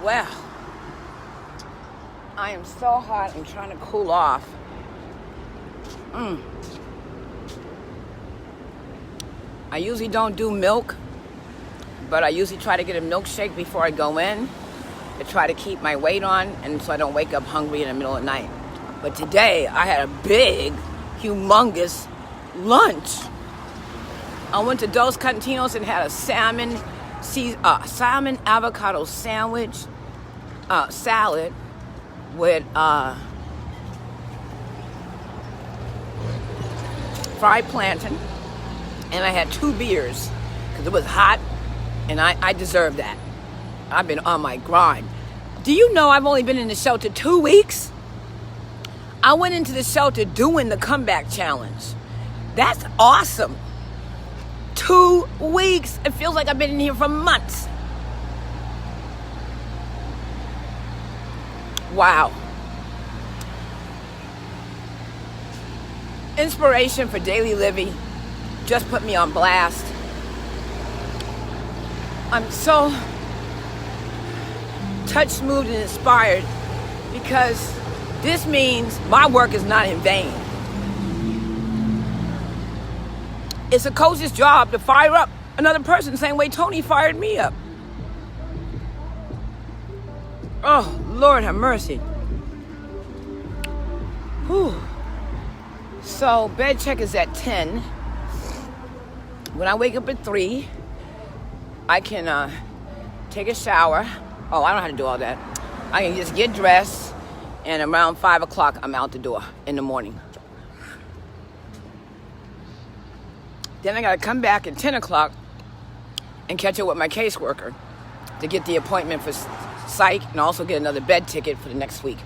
Well, I am so hot and trying to cool off. I usually don't do milk, but I usually try to get a milkshake before I go in to try to keep my weight on and so I don't wake up hungry in the middle of the night. But today I had a big, humongous lunch. I went to Dos Cantinos and had a salmon avocado sandwich, salad with fried plantain, and I had 2 beers because it was hot and I deserve that. I've been on my grind. Do you know I've only been in the shelter 2 weeks? I went into the shelter doing the comeback challenge. That's awesome. 2 weeks. It feels like I've been in here for months. Wow. Inspiration for daily living just put me on blast. I'm so touched, moved, and inspired because this means my work is not in vain. It's a coach's job to fire up another person the same way Tony fired me up. Oh, Lord have mercy. Whew. So, bed check is at 10. When I wake up at 3, I can take a shower. Oh, I don't know how to do all that. I can just get dressed, and around 5 o'clock, I'm out the door in the morning. Then I got to come back at 10 o'clock and catch up with my caseworker to get the appointment for psych and also get another bed ticket for the next week.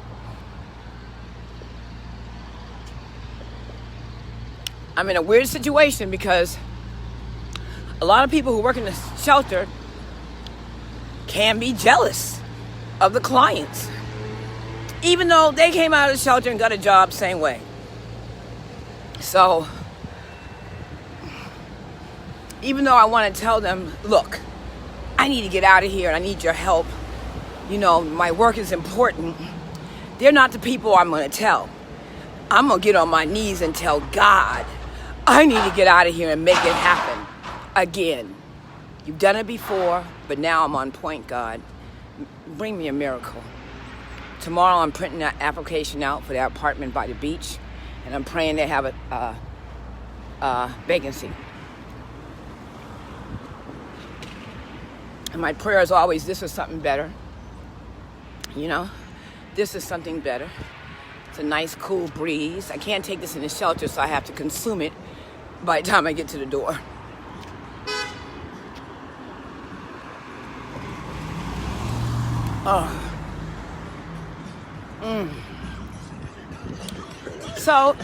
I'm in a weird situation because a lot of people who work in the shelter can be jealous of the clients, even though they came out of the shelter and got a job same way. So, even though I want to tell them, look, I need to get out of here and I need your help. You know, my work is important. They're not the people I'm going to tell. I'm going to get on my knees and tell God, I need to get out of here and make it happen again. You've done it before, but now I'm on point, God. Bring me a miracle. Tomorrow I'm printing that application out for that apartment by the beach, and I'm praying they have a vacancy. And my prayer is always, this is something better. You know, this is something better. It's a nice, cool breeze. I can't take this in the shelter, so I have to consume it by the time I get to the door. Oh. So,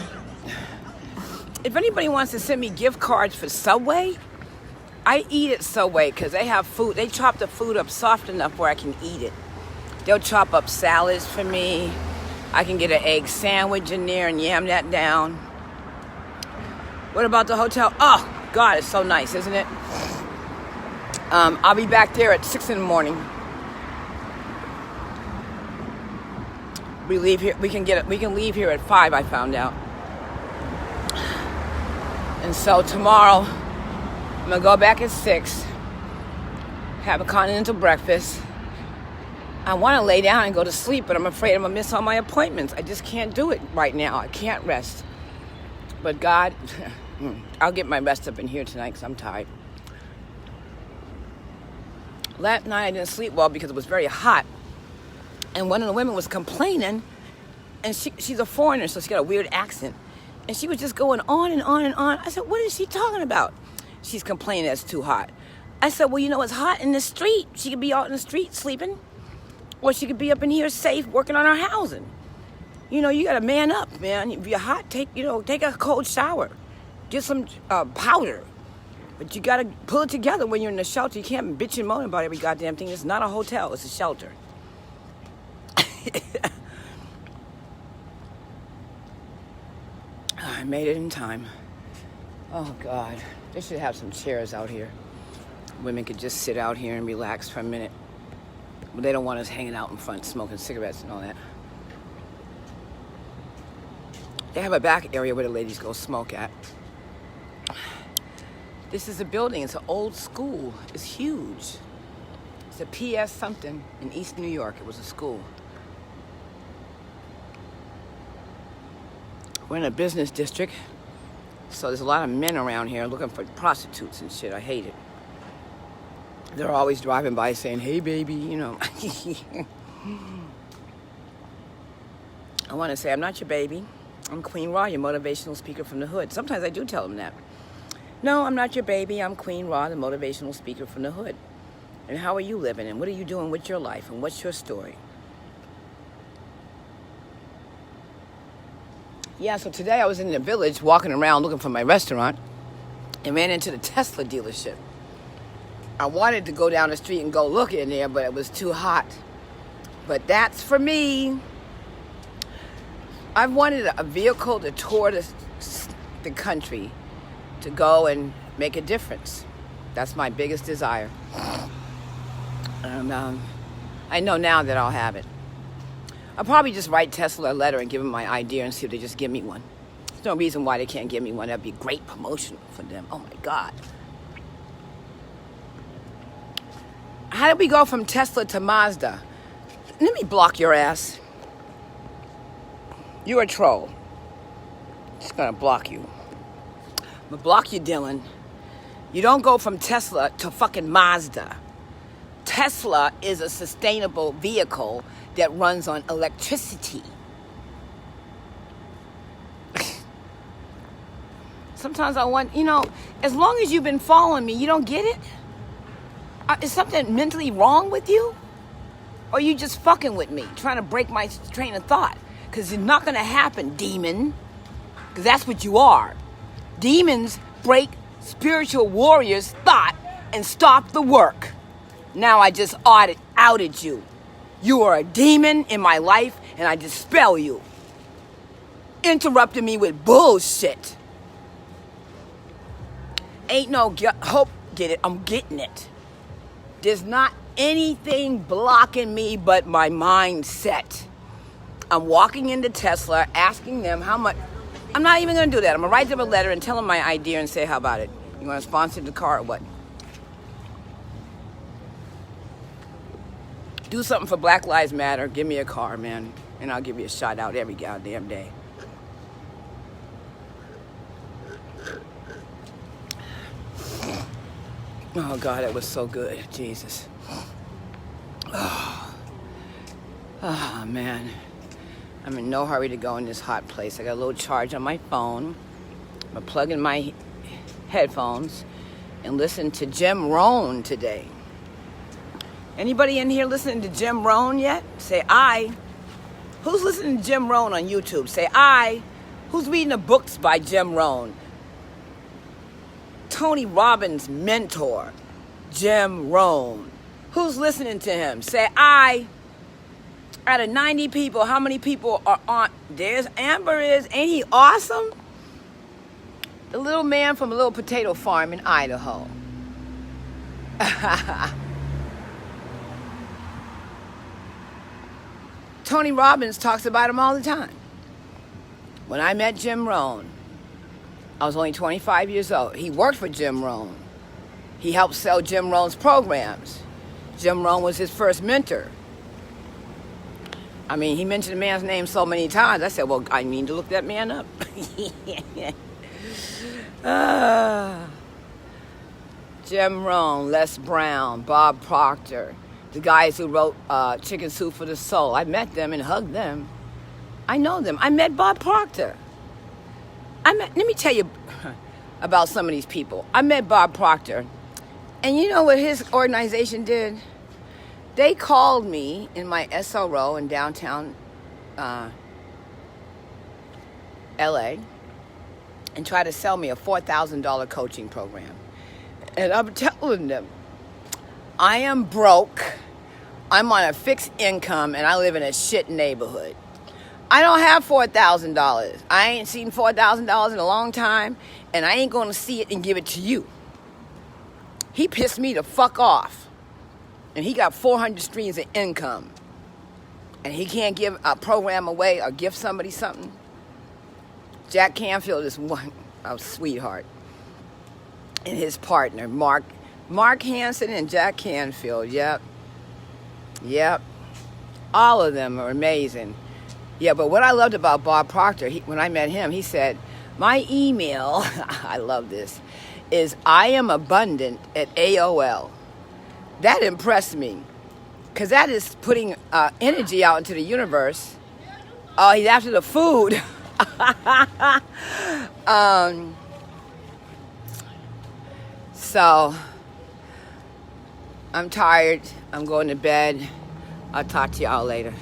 if anybody wants to send me gift cards for Subway, I eat at Subway because they have food. They chop the food up soft enough where I can eat it. They'll chop up salads for me. I can get an egg sandwich in there and yam that down. What about the hotel? Oh, God, it's so nice, isn't it? I'll be back there at 6 in the morning. We leave here. We can leave here at 5. I found out. And so tomorrow, I'm gonna go back at 6. Have a continental breakfast. I want to lay down and go to sleep, but I'm afraid I'm gonna miss all my appointments. I just can't do it right now. I can't rest. But God, I'll get my rest up in here tonight because I'm tired. Last night I didn't sleep well because it was very hot. And one of the women was complaining, and she's a foreigner, so she got a weird accent. And she was just going on and on and on. I said, what is she talking about? She's complaining it's too hot. I said, well, you know, it's hot in the street. She could be out in the street sleeping, or she could be up in here safe working on her housing. You know, you got to man up, man. If you're hot, take a cold shower. Get some powder. But you got to pull it together when you're in the shelter. You can't bitch and moan about every goddamn thing. It's not a hotel. It's a shelter. I made it in time. Oh, God. They should have some chairs out here. Women could just sit out here and relax for a minute. But they don't want us hanging out in front smoking cigarettes and all that. They have a back area where the ladies go smoke at. This is a building. It's an old school. It's huge. It's a PS something in East New York. It was a school. We're in a business district, so there's a lot of men around here looking for prostitutes and shit. I hate it. They're always driving by saying, hey, baby, you know. I want to say, I'm not your baby. I'm Queen Raw, your motivational speaker from the hood. Sometimes I do tell them that. No, I'm not your baby. I'm Queen Raw, the motivational speaker from the hood. And how are you living? And what are you doing with your life? And what's your story? Yeah, so today I was in the village walking around looking for my restaurant and ran into the Tesla dealership. I wanted to go down the street and go look in there, but it was too hot. But that's for me. I've wanted a vehicle to tour the country, to go and make a difference. That's my biggest desire. And I know now that I'll have it. I'll probably just write Tesla a letter and give them my idea and see if they just give me one. There's no reason why they can't give me one. That'd be great promotion for them. Oh my God. How did we go from Tesla to Mazda? Let me block your ass. You're a troll. Just gonna block you. I'm gonna block you, Dylan. You don't go from Tesla to fucking Mazda. Tesla is a sustainable vehicle that runs on electricity. Sometimes I want, as long as you've been following me, you don't get it? Is something mentally wrong with you? Or are you just fucking with me, trying to break my train of thought? Because it's not going to happen, demon. Because that's what you are. Demons break spiritual warriors' thought and stop the work. Now I just outed you. You are a demon in my life, and I dispel you. Interrupting me with bullshit. Ain't no hope, get it, I'm getting it. There's not anything blocking me but my mindset. I'm walking into Tesla, asking them how much. I'm not even going to do that. I'm going to write them a letter and tell them my idea and say, how about it? You want to sponsor the car or what? Do something for Black Lives Matter. Give me a car, man. And I'll give you a shout out every goddamn day. Oh, God, that was so good. Jesus. Oh, man. I'm in no hurry to go in this hot place. I got a little charge on my phone. I'm going to plug in my headphones and listen to Jim Rohn today. Anybody in here listening to Jim Rohn yet? Say aye. Who's listening to Jim Rohn on YouTube? Say aye. Who's reading the books by Jim Rohn? Tony Robbins' mentor, Jim Rohn. Who's listening to him? Say aye. Out of 90 people, how many people are on? There's Amber is. Ain't he awesome? The little man from a little potato farm in Idaho. Tony Robbins talks about him all the time. When I met Jim Rohn, I was only 25 years old. He worked for Jim Rohn. He helped sell Jim Rohn's programs. Jim Rohn was his first mentor. I mean, he mentioned the man's name so many times. I said, well, I need to look that man up. Jim Rohn, Les Brown, Bob Proctor, the guys who wrote Chicken Soup for the Soul. I met them and hugged them. I know them. I met Bob Proctor. Let me tell you about some of these people. I met Bob Proctor, and you know what his organization did? They called me in my SRO in downtown LA and tried to sell me a $4,000 coaching program. And I'm telling them, I am broke, I'm on a fixed income, and I live in a shit neighborhood. I don't have $4,000. I ain't seen $4,000 in a long time, and I ain't going to see it and give it to you. He pissed me the fuck off. And he got 400 streams of income. And he can't give a program away or give somebody something. Jack Canfield is one, a sweetheart. And his partner, Mark Hansen and Jack Canfield, yep. All of them are amazing. Yeah, but what I loved about Bob Proctor, when I met him, he said, my email, I love this, is I am abundant at AOL. That impressed me, because that is putting energy out into the universe. Oh, he's after the food. So, I'm tired. I'm going to bed. I'll talk to y'all later.